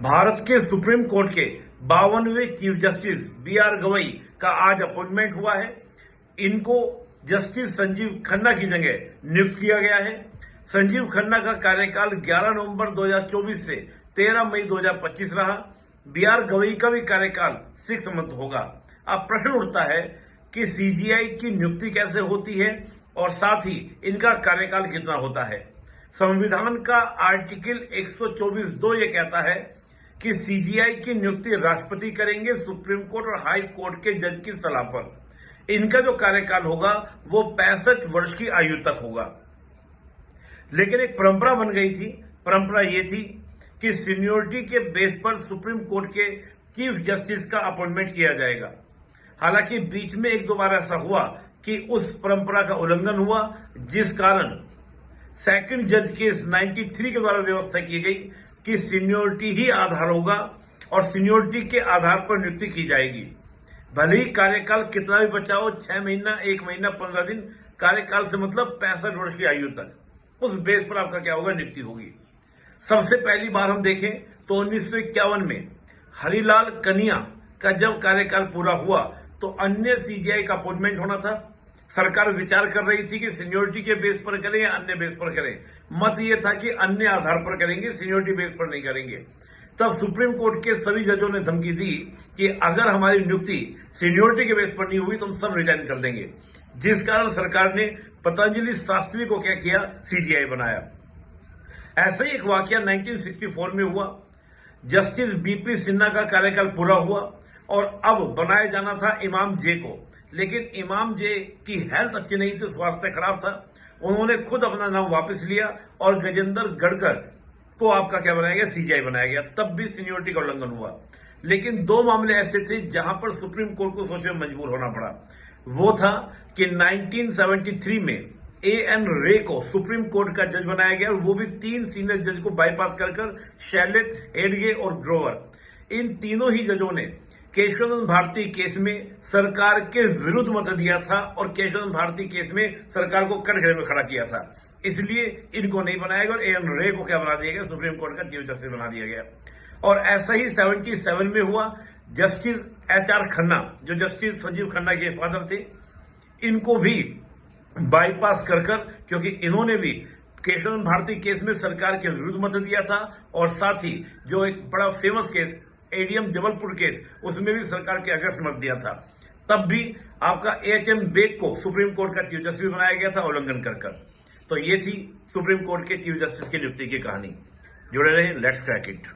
भारत के supreme court के 52वें chief justice B R. Gavai का आज अपॉइंटमेंट हुआ है। इनको जस्टिस संजीव खन्ना की जगह नियुक्त किया गया है। संजीव खन्ना का कार्यकाल 11 नवंबर 2024 से 13 मई 2025 रहा। बी.आर. गवई का भी कार्यकाल 6 मंथ होगा। अब प्रश्न उठता है कि सीजीआई की नियुक्ति कैसे होती है और साथ ही इनका कार्यकाल कितना होता है। संविधान का आर्टिकल 124(2 ये कहता है कि सीजीआई की नियुक्ति राष्ट्रपति करेंगे सुप्रीम कोर्ट और हाई कोर्ट के जज की सलाह पर। इनका जो कार्यकाल होगा वो 65 वर्ष की आयु तक होगा। लेकिन एक परंपरा बन गई थी। परंपरा ये थी कि सीनियोरिटी के बेस पर सुप्रीम कोर्ट के चीफ जस्टिस का अपॉइंटमेंट किया जाएगा। हालांकि बीच में एक दो बार ऐसा हुआ कि उस परंपरा का उल्लंघन हुआ, जिस कारण सेकंड जज केस 93 के द्वारा व्यवस्था की गई कि सीनियोरिटी ही आधार होगा और सीनियोरिटी के आधार पर नियुक्ति की जाएगी। भले ही कार्यकाल कितना भी बचा हो, 6 महीना, 1 महीना, 15 दिन, कार्यकाल से मतलब 65 वर्ष की आयु तक, उस बेस पर आपका क्या होगा, नियुक्ति होगी। सबसे पहली बार हम देखें तो 1951 में हरिलाल कनिया का जब कार्यकाल पूरा हुआ तो अन्य सीजीआई का अपॉइंटमेंट होना था। सरकार विचार कर रही थी कि सीनियोरिटी के बेस पर करें या अन्य बेस पर करें। मत ये था कि अन्य आधार पर करेंगे, सीनियोरिटी बेस पर नहीं करेंगे। तब सुप्रीम कोर्ट के सभी जजों ने धमकी दी कि अगर हमारी नियुक्ति सीनियोरिटी के बेस पर नहीं हुई तो हम सब रिजाइन कर देंगे। जिस कारण सरकार ने पतंजलि शास्त्री को क्या किया, सीजीआई बनाया। ऐसा ही एक वाकया 1964 में हुआ। जस्टिस बीपी सिन्हा का कार्यकाल पूरा हुआ और अब बनाया जाना था इमाम जे को। लेकिन इमाम जे की हेल्थ अच्छी नहीं थी, स्वास्थ्य खराब था। उन्होंने खुद अपना नाम वापस लिया और गजेंद्र गढ़कर को आपका क्या बनाया गया, सीजीआई बनाया गया। तब भी सीनियोरिटी का उल्लंघन हुआ। लेकिन 2 मामले ऐसे थे जहां पर सुप्रीम कोर्ट को सोचने में मजबूर होना पड़ा। वो था कि 1973 में एएन रे को सुप्रीम कोर्ट का जज बनाया गया, वो भी 3 सीनियर जज को बाईपास कर शैलेट, हेडगे और ग्रोवर। इन तीनों ही जजों ने केशवानंद भारती केस में सरकार के विरुद्ध मत दिया था और केशवानंद भारती केस में सरकार को कटघरे में खड़ा किया था। इसलिए इनको नहीं बनाया गया और एएन रे को क्या बना दिया गया, सुप्रीम कोर्ट का चीफ जस्टिस बना दिया गया। और ऐसा ही 77 में हुआ। जस्टिस एचआर खन्ना, जो जस्टिस संजीव खन्ना के फादर थे, इनको भी बाईपास कर क्योंकि इन्होंने भी केशवानंद भारती केस में सरकार के विरुद्ध मत दिया था और साथ ही जो एक बड़ा famous case ADM Jabalpur case, उसमें भी सरकार के अगेंस्ट मत दिया था। तब भी आपका एचएम बेग को सुप्रीम कोर्ट का चीफ जस्टिस बनाया गया था उल्लंघन कर। तो ये थी सुप्रीम कोर्ट के चीफ जस्टिस की नियुक्ति की कहानी। जुड़े रहे, लेट्स क्रैक इट।